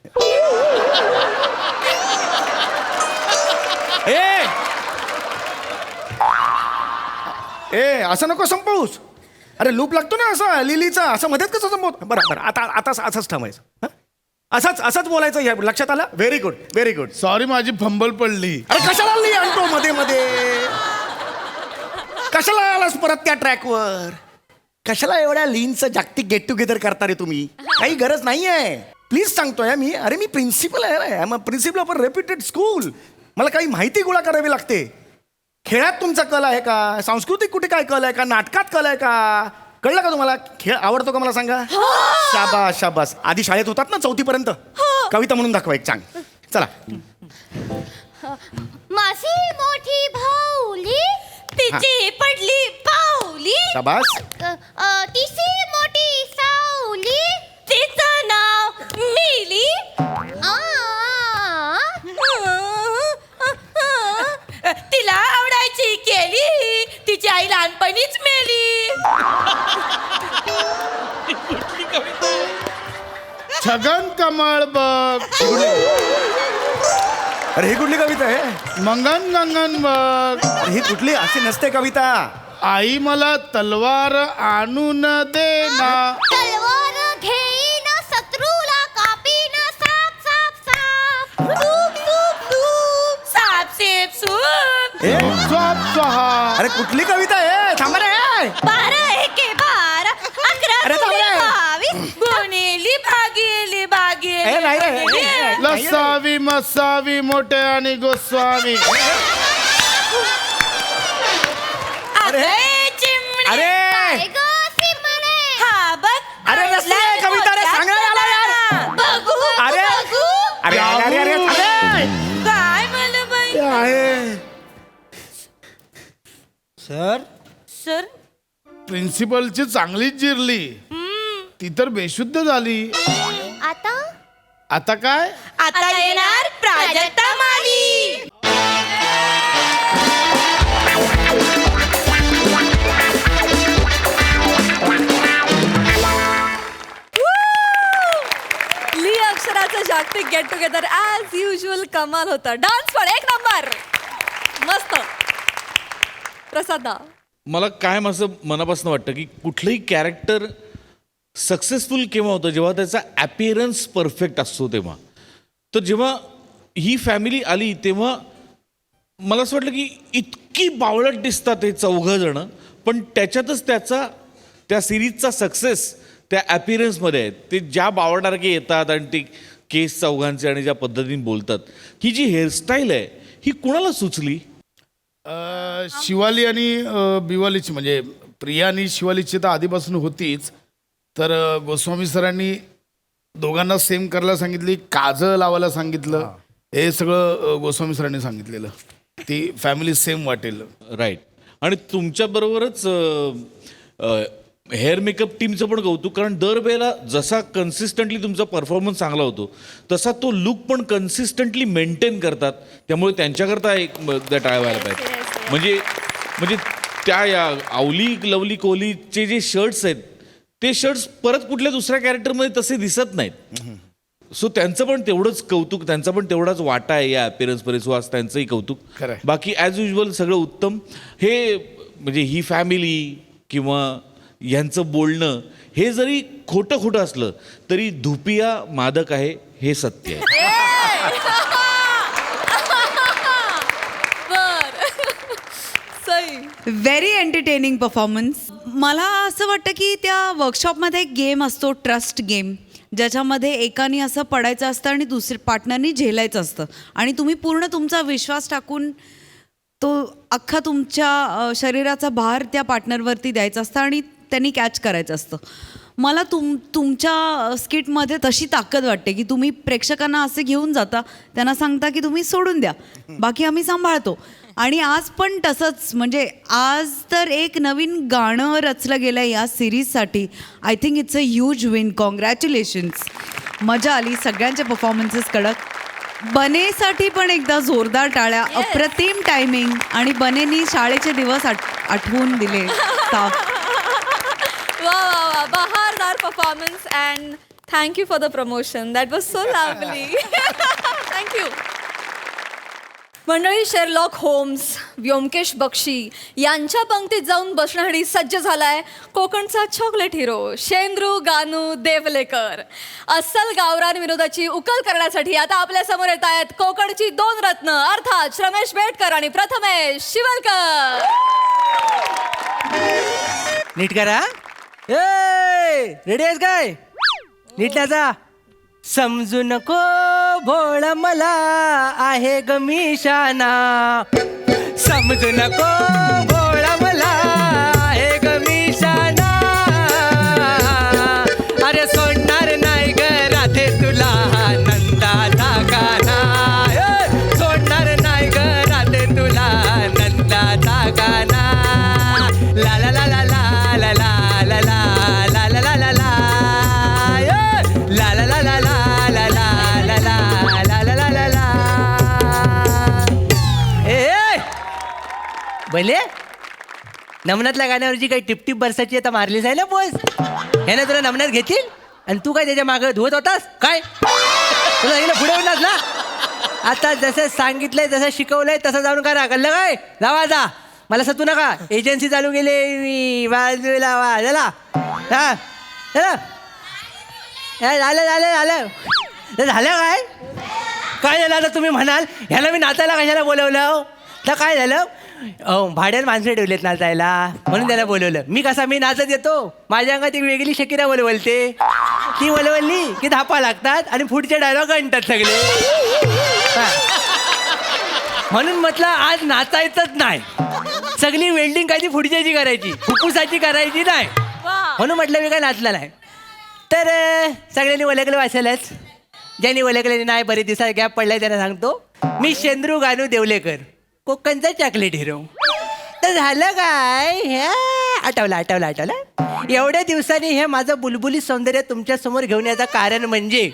ए असं नको संपवूस. अरे लूप लागतो ना असा लिलीचा. असं मध्येच कसं संपवत? बरं बरं आता असंच थांबायचं. हं? असंच बोलायचं. या लक्षात आलं? Very good very good. Sorry माझी फंबल पडली. अरे कशाला आली आणतो मध्ये मध्ये? कशाला आलास परत त्या ट्रॅकवर? कशाला एवढ्या लीनचं जागतिक गेट टुगेदर करता रे तुम्ही? काही गरज नाहीये. प्लीज सांगतोय मी. अरे मी प्रिन्सिपल आहे. I am a principal of a reputed school. मला काही माहिती गोळा करावी लागते. खेळात तुमचा कल आहे का? सांस्कृतिक कुठे काय कल आहे का? नाटकात कल आहे का? कळलं का तुम्हाला? खेळ आवडतो का मला सांगा? शाबास शाबास. आधी शाळेत होतात ना 4थी पर्यंत? कविता म्हणून दाखवा एक चांग. चला. माझी मोठी भाऊली, तिची पडली पावली. शाबास. तिची मोठी सावली, तिचं नाव मिली. तिला आवडायची केली. तिची आई लहानपणीच मेली. छगन कमळ बघ. अरे ही कुठली कविता आहे? मंगन गंगन बघ. अरे ही कुठली? अशी नसते कविता. आई मला तलवार आणून देना. तलवार घेईन शत्रूला कापीन. साप साप साप, सूप सूप सूप, साप सेप सूप. ए, स्वाप स्वाहा. अरे कुठली कविता आहे? थांबा रे. 12 एके 12, 11 अरे थांब रे. 22. गुणिली भागिली ए, नाही रे. भागिली. लसावी मसावी मोठे आणि गोस्वामी. अरे. चिमणी. अरे काय ग सिमने? हा बघ. अरे रस्ते कविता रे. सांगायला आला यार. बघू अरे. बघू. अरे अरे अरे अरे. काय मला बाई. आहे. Sir sir. प्रिन्सिपलची चांगलीच जिरली. ती तर बेशुद्ध झाली. आता आता काय? आता येणार प्राजक्ता माली. कमाल होता. डान्स पण एक नंबर, मस्त. प्रसादा, मला काय माझं मनापासून वाटतं की कुठलंही कॅरेक्टर सक्सेसफुल केव्हा होतं, जेव्हा त्याचा ॲपिअरन्स परफेक्ट असतो तेव्हा. तर जेव्हा ही फॅमिली आली तेव्हा मला असं वाटलं की इतकी बावळट दिसतात हे 4 जण, पण त्याच्यातच त्या सिरीजचा सक्सेस त्या ॲपिअरन्समध्ये आहे. ते ज्या बावळटारखे येतात आणि ते केस 4 आणि ज्या पद्धतीने बोलतात, ही जी हेअरस्टाईल आहे ही कुणाला सुचली? शिवाली आणि बिवालीची, म्हणजे प्रिया आणि शिवालीची तर आधीपासून होतीच. तर गोस्वामी सरांनी दोघांना सेम करायला सांगितली, काजळ लावायला सांगितलं. हे सगळं गोस्वामी सरांनी सांगितलेलं. ती फॅमिली सेम वाटेल. राईट. आणि तुमच्याबरोबरच हेअर मेकअप टीमचं पण कौतुक, कारण दरवेळेला जसा कन्सिस्टंटली तुमचा परफॉर्मन्स चांगला होतो तसा तो लुक पण कन्सिस्टंटली मेंटेन करतात. त्यामुळे त्यांच्याकरता एक टाळ्या व्हायला पाहिजे. म्हणजे त्या या आवली लवली कोहलीचे जे शर्ट्स आहेत ते शर्ट्स परत कुठल्या दुसऱ्या कॅरेक्टरमध्ये तसे दिसत नाहीत. सो त्यांचं पण तेवढंच कौतुक, त्यांचा पण तेवढाच वाटा आहे या अपीअरन्समध्ये. सो आज त्यांचंही कौतुक. खरंय. बाकी ॲज युजल सगळं उत्तम. हे म्हणजे ही फॅमिली किंवा ह्यांचं बोलणं हे जरी खोटं असलं तरी धुपिया मादक आहे हे सत्य आहे. सई. Very entertaining performance. मला असं वाटतं की त्या वर्कशॉपमध्ये एक गेम असतो, ट्रस्ट गेम, ज्याच्यामध्ये एकाने असं पडायचं असतं आणि दुसऱ्या पार्टनरनी झेलायचं असतं आणि तुम्ही पूर्ण तुमचा विश्वास टाकून तो अख्खा तुमच्या शरीराचा भार त्या पार्टनरवरती द्यायचा असतं आणि त्यांनी कॅच करायचं असतं. मला तुमच्या स्किटमध्ये तशी ताकद वाटते की तुम्ही प्रेक्षकांना असे घेऊन जाता, त्यांना सांगता की तुम्ही सोडून द्या, बाकी आम्ही सांभाळतो. आणि आज पण तसंच, म्हणजे आज तर एक नवीन गाणं रचलं गेलं आहे या सिरीजसाठी. I think it's a huge win. Congratulations. मजा आली, सगळ्यांचे परफॉर्मन्सेस कडक. बनेसाठी पण एकदा जोरदार टाळ्या. अप्रतिम टायमिंग आणि बनेनी शाळेचे दिवस आठवून दिले. वा वा वा, बहारदार performance and thank you for the promotion. That was so lovely. Thank you. मंडळी, शेरलॉक होम्स, व्योमकेश बक्षी यांच्या पंक्तीत जाऊन बसण्यासाठी सज्ज झालाय कोकणचा चॉकलेट हिरो शेंद्रू गानू देवलेकर. अस्सल गावरान विनोदाची उकल करण्यासाठी आता आपल्या समोर येत आहेत कोकणची 2 रत्न, अर्थात रमेश बेटकर आणि प्रथमेश शिवलकर. नीट करा. रेडी आहेस काय? नीट नाचा. समजू नको भोळ मला आहे गमिशाना, समजू नको भोळ मला आहे गमिशाना. अरे सोडणार नाही ग राधे तुला नंदाचा गाना, सोडणार नाही ग राधे तुला नंदाचा गाना. ला ला ला ला ला ला ला ला ला ला ला ला ला ला भले नमनातल्या गाण्यावरची काही टिपटिप बरसाची आता मारलीच आहे ना बोस. ह्याने तुला नमनात घेतील आणि तू काय त्याच्या मागं धुवत होतास काय? तुला हिला पुढे होणार ना. आता जसं सांगितलंय जसं शिकवलंय तसं जाऊन करा. कळलं काय? जावा जा, मला सतू नका. एजन्सी चालू केली मी बाजूला वा. झाला हा चला. झालं झालं झालं झालं काय? काय झालं आता तुम्ही म्हणाल ह्याला मी नाचायला कशाला बोलवलं? तर काय झालं, भाड्यात माणसं ठेवलेत नाचायला म्हणून त्याला बोलवलं. मी नाचत येतो, माझ्या अंगात एक वेगळी शकीरा बोलवलते. ती बोलवली की धापा लागतात आणि पुढचे डायलॉग आणतात सगळे. म्हणून म्हटलं आज नाचायचंच नाही, सगळी वेल्डिंग काय ती पुढच्याची करायची, फुफ्फुसाची करायची नाही. म्हणून म्हटलं मी काय नाचलं नाही. तर सगळ्यांनी ओळखलं वाचायलाच. ज्यांनी ओळखले नाही, बरेच दिवसात गॅप पडलाय त्यांना सांगतो, मी शेंद्रू गानू देवलेकर, कोकणचा चॉकलेट हिरो. तर झालं काय, हे आठवलं एवढ्या दिवसांनी हे माझं बुलबुली सौंदर्य तुमच्या समोर घेऊन याचं कारण म्हणजे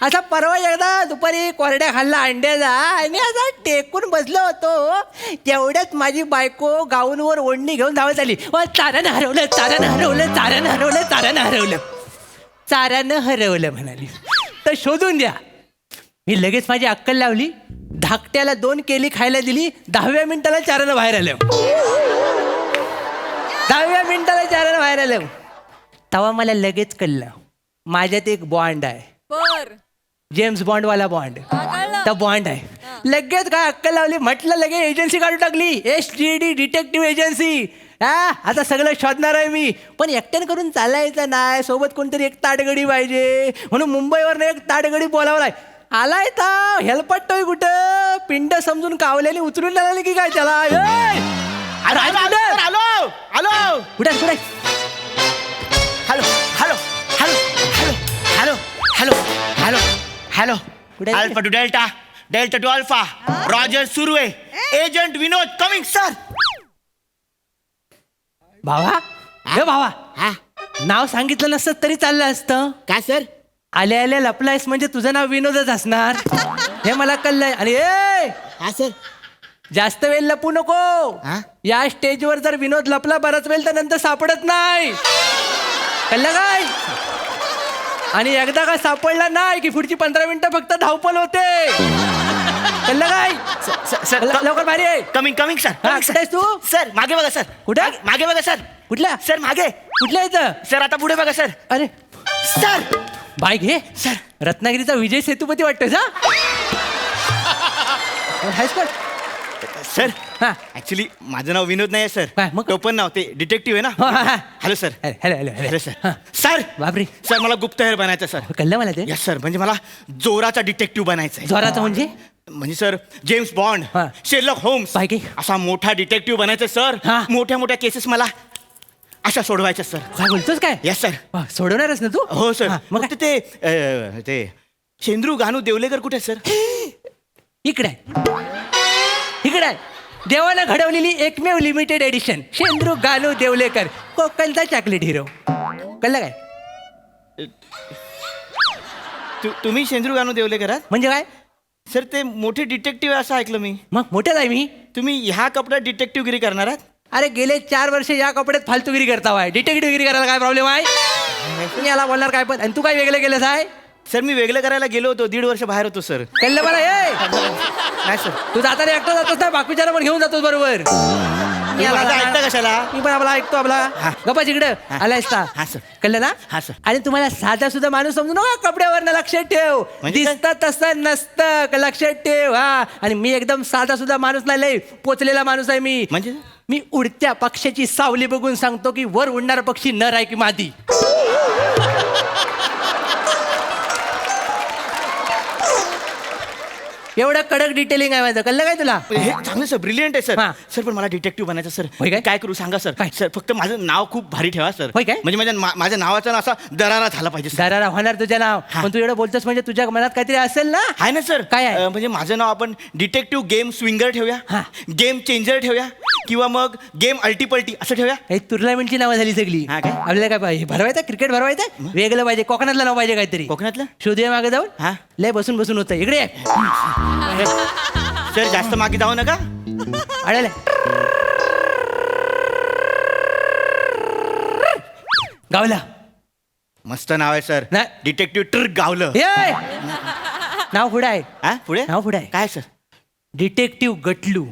असा परवा एकदा दुपारी कोरड्या खाल्ला अंड्याचा आणि असा टेकून बसलो होतो, तेवढ्याच माझी बायको गाऊनवर ओढणी घेऊन धावत आली. चारानं हरवलं, चारानं हरवलं, चारानं हरवलं, चारानं हरवलं, चारानं हरवलं म्हणाली. तर शोधून द्या. मी लगेच माझी अक्कल लावली, धाकट्याला 2 केली खायला दिली, 10व्या मिनिटाला 4 बाहेर आलं. 10व्या मिनिटाला 4 बाहेर आलं. तेव्हा मला लगेच कळलं माझ्यात एक बॉन्ड आहे, बर जेम्स बॉन्डवाला बॉन्ड. कळलं. तर बॉन्ड आहे. लगेच काय अक्कल लावली, म्हटलं लगेच एजन्सी काढून टाकली, STD डिटेक्टिव्ह एजन्सी. आता सगळं शोधणार आहे मी. पण एकट्यानं करून चालायचं नाही, सोबत कोणतरी एक ताडगडी पाहिजे. म्हणून मुंबईवरनं एक ताडगडी बोलावलाय. आलाय तर हेल्पटतोय कुठं, पिंड समजून कावल्याने उचलून लागले की काय त्याला. आलो आलो आलो कुठे कुठे hello hello hello hello hello hello hello कुठे? Alpha to delta, delta to alpha, roger सुरुवे, एजंट विनोद कमिंग सर. भावा, हे भावा, नाव सांगितलं नसतं तरी चाललं असतं. काय सर? आल्या आल्या लपलायस म्हणजे तुझं नाव विनोदच असणार हे मला कळलंय. आणि हा सर. जास्त वेळ लपू नको. हा? या स्टेजवर जर विनोद लपला बराच वेळ तर नंतर सापडत नाही, कळलं काय? आणि एकदा का सापडला नाही की पुढची 15 मिनिटं फक्त धावपल होते, कळलं काय? लवकर भारी आहे. Coming coming sir. हा, कुठे आहेस तू? सर मागे बघा सर. कुठे? मागे बघा सर. कुठल्या सर मागे. कुठल्या इथं? सर आता पुढे बघा सर. अरे सर बाय घे सर. रत्नागिरीचा विजय सेतुपती वाटतोय का? हायस्कॉट. सर हा. ऍक्च्युली माझं नाव विनोद नाही आहे सर. काय मग? टोपण नाव ते डिटेक्टिव्ह आहे हा, हा, ना. हा. Hello sir. Hello hello hello hello sir. Sir बापरे, सर मला गुप्तहेर बनायचं सर. कळलं मला ते. Yes sir. म्हणजे मला जोराचा डिटेक्टिव्ह बनायचं आहे. जोराचं म्हणजे सर जेम्स बॉन्ड, हा. शेरलॉक होम्स बाय की. असा मोठा डिटेक्टिव्ह बनायचं सर. हा. मोठ्या मोठ्या केसेस मला अशा सोडवायच्या सर. काय बोलतोस काय? Yes sir. वा, सोडवणारच ना तू? हो सर. हा, मग मग ते शेंद्रू गानू देवलेकर कुठे सर? इकडे आहे. इकडे आहे. देवानं घडवलेली एकमेव लिमिटेड एडिशन शेंद्रू गानू देवलेकर, कोकणचा चॉकलेट हिरो. कळलं काय? तुम्ही शेंद्रू गानू देवलेकर आहात? म्हणजे काय? सर ते मोठे डिटेक्टिव्ह आहे असं ऐकलं मी. मग मोठेच आहे मी. तुम्ही ह्या कपड्यात डिटेक्टिव्हगिरी करणार आहात? अरे गेले 4 वर्ष या कपड्यात फालतूगिरी करता आहे. डिटेक्टिव्हगिरी करायला काय प्रॉब्लेम आहे? मी याला बोलणार काय पण. आणि तू काय वेगळं केलंस आहे? सर मी वेगळं करायला गेलो होतो, 1.5 वर्ष बाहेर होतो सर. कळलं मला. हे नाही सर. तू जाताना एकटा जातोस ना, बाकीच्या पण घेऊन जातोस बरोबर. मी माझं आला- ऐकता कशाला? मी पण आपला ऐकतो आपला. हा. गप्पा इकडे आलायस का? हा, सर. कळलं ना? हा, सर. आणि तुम्हाला साधा सुद्धा माणूस समजू नका, कपड्यावरनं लक्षात ठेव. म्हणजे काय? दिसतं तसं नसतं, का लक्षात ठेव. हा. आणि मी एकदम साधा सुद्धा माणूस नाही, लय पोचलेला माणूस आहे मी. म्हणजे? मी उडत्या पक्षाची सावली बघून सांगतो की वर उडणारा पक्षी नर आहे की मादी. एवढं कडक डिटेलिंग आहे माझं. कळलं काय तुला? हे चांगलं सर, ब्रिलियंट आहे सर. हा. सर पण मला डिटेक्टिव्ह बनायचं सर. होय काय? काय करू सांगा सर. काय? सर फक्त माझं नाव खूप भारी ठेवा सर. होय काय? म्हणजे माझ्या नावाचा ना असा दरारा झाला पाहिजे सर. दरारा होणार तुझं नाव. हा. पण तू एवढं बोलतोस म्हणजे तुझ्या मनात काहीतरी असेल ना? आहे ना सर. काय आहे? म्हणजे माझं नाव आपण डिटेक्टिव्ह गेम स्विंगर ठेवूया, हा. गेम चेंजर ठेवूया, किंवा मग गेम अल्टीपल्टी असं ठेवूया. हे टुर्नामेंटची नावं झाली सगळी. हा काय? आपल्याला काय पाहिजे? भरवायचं क्रिकेट भरवायचं वेगळं पाहिजे. कोकणातलं नाव पाहिजे काहीतरी. कोकणातलं? शोधूया मागे जाऊन. हा. लय बसून बसून होतं. इकडे ये. सर जास्त मागे जाऊ नका. अडले गावला. मस्त नाव आहे सर. नाही. डिटेक्टिव्ह ट्रिक गावलं. ये नाव पुढे आहे. हा पुढे नाव पुढे आहे. काय सर? डिटेक्टिव्ह गटलू.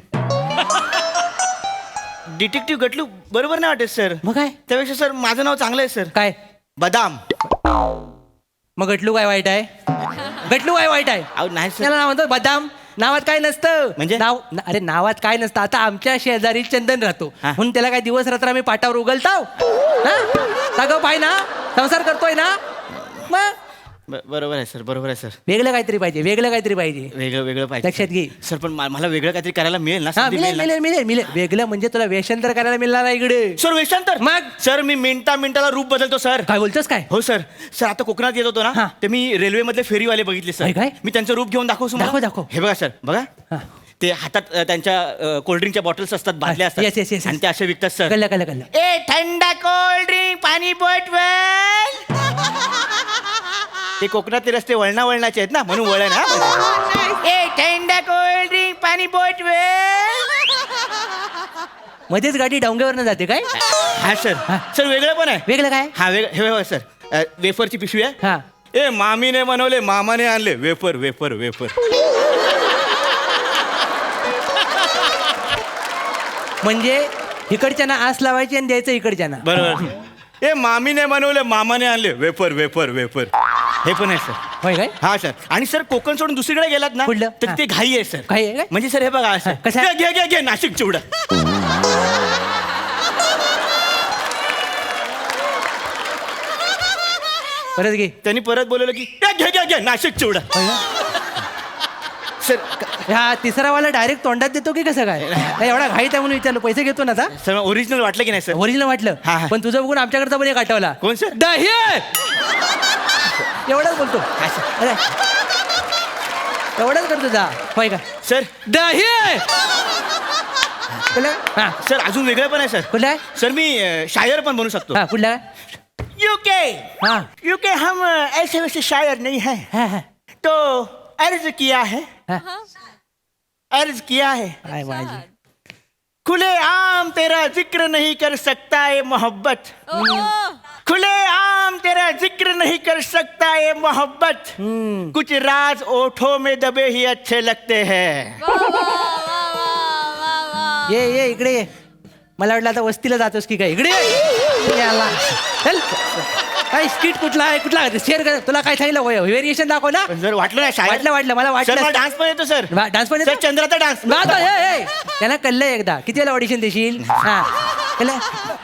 डिटेक्टिव्ह गटलू बरोबर नाही वाटत सर. मग काय? त्यापेक्षा सर माझं नाव चांगलं आहे सर. काय बदाम. मग गटलू काय वाईट आहे? गटलू काय वाईट आहे? अहो नाही सर. त्याला नाव म्हणतो बदाम. नावात काय नसतं. म्हणजे? अरे नावात काय नसतं. आता आमच्या शेजारी चंदन राहतो हा. म्हणून त्याला काय दिवस रात्र आम्ही पाटावर उगलताव. सगळं पाय ना, संसार करतोय ना. मग बरोबर आहे सर. बरोबर आहे सर. वेगळं काहीतरी पाहिजे. वेगळं काहीतरी पाहिजे. वेगळं वेगळं पाहिजे. लक्षात घे. सर पण मला वेगळं काहीतरी करायला मिळेल ना? हा संधी मिळेल मिळेल ना? मिळेल मिळेल मिळेल. वेगळं म्हणजे तुला वेषांतर करायला मिळणार नाही इकडे. सर वेषांतर? मग? सर मी मिनिटाला रूप बदलतो सर. काय बोलतोस काय? हो सर. सर आता कोकणात येत होतो हा. ना, ते मी रेल्वे मधले फेरीवाले बघितले सर. काय? मी त्यांचं रूप घेऊन दाखवू दाखव, दाखव. हे बघा सर. बघा हा. ते हातात त्यांच्या कोल्ड्रिंकच्या बॉटल्स असतात, बाटल्या Yes, yes, yes, असतात, yes. आणि ते असे विकतात सर. कळलं कळलं कळलं. ए थंडा कोल्ड्रिंक पाणी बोटवेल. ते कोकणातले रस्ते वळणाचे आहेत ना, म्हणून वळण. हा ए थंडा कोल्ड्रिंक पाणी बोटवेल. मध्येच गाडी डावंग्यावरनं जाते काय? हा सर. सर वेगळं पण आहे. वेगळं काय? हा हे बघा सर, वेफरची पिशवी आहे. हा. ए मामीने बनवले मामाने आणले वेफर वेफर वेफर. म्हणजे इकडच्याना आस लावायची आणि द्यायचं इकडच्याना. बरोबर. ए मामीने बनवले मामाने आणले वेफर वेफर वेफर. हे पण आहे सर. होय काय? हा सर. आणि सर कोकण सोडून दुसरीकडे गेलात ना कुठलं? तर हा. ते घाई आहे सर. घाई आहे काय? म्हणजे सर हे बघा असं. कसं आहे? घे घे घे नाशिक चिवडा. परत घे. त्यांनी परत बोलवलं की घे घे घे नाशिक चिवडा. सर हा तिसरा वाला डायरेक्ट तोंडात देतो की कसं काय? नाही, एवढा घाईत आहे म्हणून विचारलो. पैसे घेतो ना आता? सर ओरिजिनल वाटलं की नाही सर? ओरिजिनल वाटलं. हा, हा. पण तुझं बघून आमच्याकडचा पण एक आठवला. कोण सर? दही एवढाच बोलतो. अरे एवढाच करतो जा. होय का? सर दही कुठला? हा सर अजून वेगळं पण आहे सर. कुठला आहे? सर मी शायर पण बनू शकतो. हा कुठला? यूके हा यूके हम ऐसे वैसे शायर नहीं है हा हा तो अर्ज किया है हा. अर्ज किया है काय माझी खुले आम तेरा जिक्र नहीं कर सकता ये मोहब्बत. खुले आम तेरा जिक्र नहीं कर सकता ये मोहब्बत. कुछ राज ओठों में दबे ही अच्छे लगते हैं. ये इकडे ये. मला वाटलं आता वस्तीला जातोस की काय? इकडे ये. याला. चल काय स्किट कुठला आहे कुठला शेअर कर. तुला काय सांगितलं व्हेरिएशन दाखव ना. पण जर वाटलं ना शायर वाटलं मला सर वाटलं. मला डान्स पण येतो सर. डान्स पण सर येतो? चंद्राचा डान्स. गातो, हे, हे. त्यांना कळलंय एकदा. किती वेळा ऑडिशन देशील? हा कळलंय?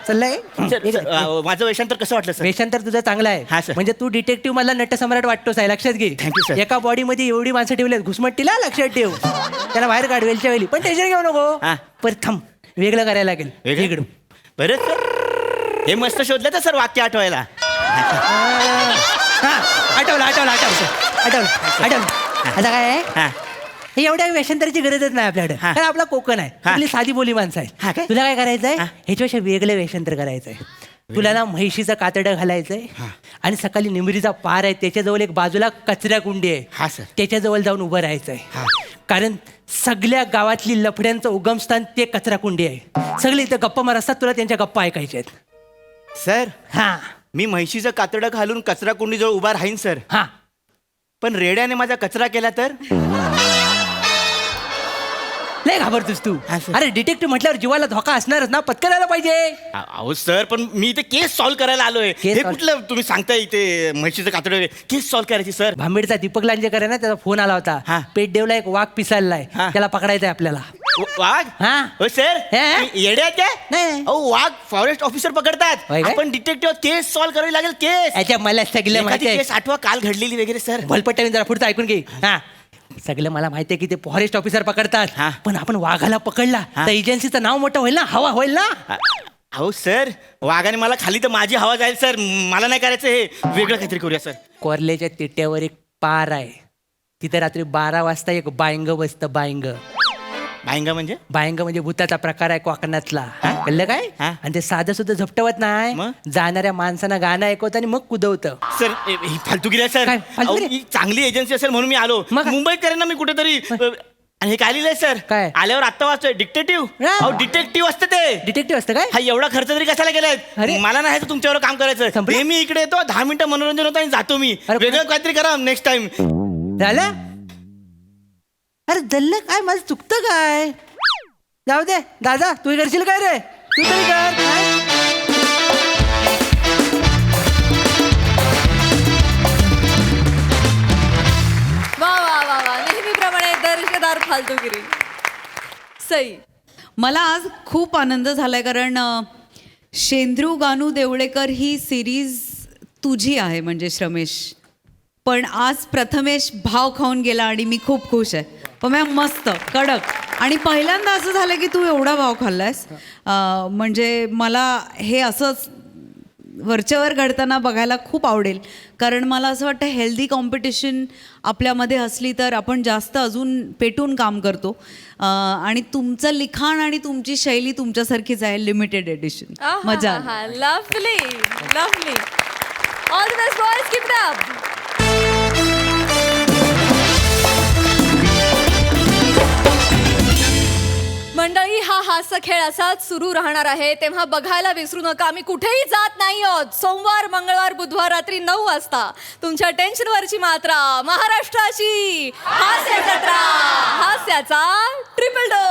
चाललंय माझं वेषांतर कसं वाटलं सर? वेषांतर तुझं चांगलं हा, आहे. सर. म्हणजे तू डिटेक्टिव्ह मला नटसम्राट वाटतोस आहे. लक्षात घे. Thank you, sir. एका बॉडीमध्ये एवढी माणसं ठेवली घुसमट्टीला. लक्षात ठेव. त्याला बाहेर काढ वेलच्या वेळी. पण टेन्शन घेऊ नको. हा. पण थांब वेगळं करायला लागेल. वेगळं? इकडं. बरं सर हे मस्त शोधलं तर सर वाक्य आठवायला. हा आठवलं आठवलं आठवलं आठवलं आठवलं. आता काय आहे? हा. हे एवढ्या वेषांतराची गरजच नाही आपल्याकडे. हा. कारण आपला कोकण आहे. हा. आपली साधी बोली माणसं हा आहे. काय? तुला काय करायचंय? हा. ह्याच्यापेक्षा वेगळं वेषांतर करायचंय. तुला ना म्हैशीचं कातडं घालायचंय आणि सकाळी निमरीचा पार आहे त्याच्याजवळ एक बाजूला कचऱ्या कुंडी हा, आहे. सर. त्याच्याजवळ जाऊन उभं राहायचंय. कारण सगळ्या गावातली लफड्यांचं उगमस्थान ते कचरा कुंडी आहे. सगळे इथं गप्पा मार असतात. तुला त्यांच्या गप्पा ऐकायच्या आहेत. सर हा मी म्हैशीचं कातडं घालून कचरा कुंडीजवळ उभा राहीन सर. हा पण रेड्याने माझा कचरा केला तर? लय घाबरतोस तू. हा, सर. अरे डिटेक्टिव्ह म्हटल्यावर जीवाला धोका असणारच ना. पत्करायला यायला पाहिजे. अहो सर पण मी इथे केस सॉल्व्ह करायला आलोय. केस हे solve- कुठलं तुम्ही सांगताय इथे म्हैशीचं कातडं केस सॉल्व्ह करायची सर? भांबेडचा दीपक लांजेकर आहे ना त्याचा फोन आला हा. होता. पेटदेवला एक वाघ पिसाळलाय. हा. त्याला पकडायचंय आपल्याला. वाघ? हा. हो सर हे? तुम्ही येडे आहेत काय? नाही. अहो वाघ फॉरेस्ट ऑफिसर पकडतात. होय काय? आपण डिटेक्टिव्ह केस सॉल्व्ह करावी लागेल. केस याच्या मला सगळं एखादी माहिती आहे. केस आठवा काल घडलेली वगैरे सर. भलपट्ट्याने जरा पुढचं ऐकून घे. हा सगळं मला माहिती आहे की ते फॉरेस्ट ऑफिसर पकडतात. हा. पण आपण वाघाला पकडला हा. तर एजन्सीचं नाव मोठं होईल ना. हवा होईल ना. अहो सर वाघाने मला खाली तर माझी हवा जाईल सर. मला नाही करायचं हे. वेगळं काहीतरी करूया सर. कोरल्याच्या तिट्यावर एक पार आहे. तिथे रात्री 12 वाजता एक बायंग बसतं. बायंग भाईंगा म्हणजे? बायंग म्हणजे भूताचा प्रकार आहे कोकणातला. कळलं काय? हा. आणि ते साधं सुद्धा झपटवत नाही. मग? जाणाऱ्या माणसांना गाणं ऐकवत आणि मग कुदवतं. सर ही फालतूगिरी आहे सर. काय फालतूगिरी? अहो, ही चांगली एजन्सी असेल म्हणून मी आलो. मग? मुंबईत ना मी कुठेतरी आणि हे काय लिहिलंय सर? काय? आल्यावर आत्ता वाचतोय डिटेक्टिव्ह. हा. अहो डिटेक्टिव्ह असतं ते. डिटेक्टिव्ह असतं काय? हा एवढा खर्च तरी कशाला अरे. केलाय? मला नाही तुमच्यावर काम करायचं. संपलं? ते मी इकडे येतो 10 मिनिटं मनोरंजन होतं आणि जातो मी. अरे, वेगळं काहीतरी करा नेक्स्ट टाइम. झालं? अरे जल्ल काय माझं चुकतं काय? जाऊ दे दादा तू करशील काय रे? तू तरी कर काय? वा वा वा वा नेहमीप्रमाणे दर्जेदार फालतूगिरी. सई. मला आज खूप आनंद झालाय कारण शेंद्रू गानू देवळेकर ही सिरीज तुझी आहे म्हणजे श्रमेश. पण आज प्रथमेश भाव खाऊन गेला आणि मी खूप खुश आहे. पण मस्त कडक आणि पहिल्यांदा असं झालं की तू एवढा भाव खाल्लायस. म्हणजे मला हे असंच वरच्यावर घडताना बघायला खूप आवडेल. कारण मला असं वाटतं हेल्दी कॉम्पिटिशन आपल्यामध्ये असली तर आपण जास्त अजून पेटून काम करतो. आणि तुमचं लिखाण आणि तुमची शैली तुमच्यासारखीच आहे. Limited edition. मजा आली. Lovely lovely. All the best boys. Keep it up. मंडळी, हा हास्य खेळ असाच सुरू राहणार आहे, तेव्हा बघायला विसरू नका. आम्ही कुठेही जात नाही आहोत. सोमवार, मंगळवार, बुधवार रात्री 9 वाजता तुमच्या टेन्शनवरची मात्रा, महाराष्ट्राची हास्य जत्रा, हास्याचा ट्रिपल डोस.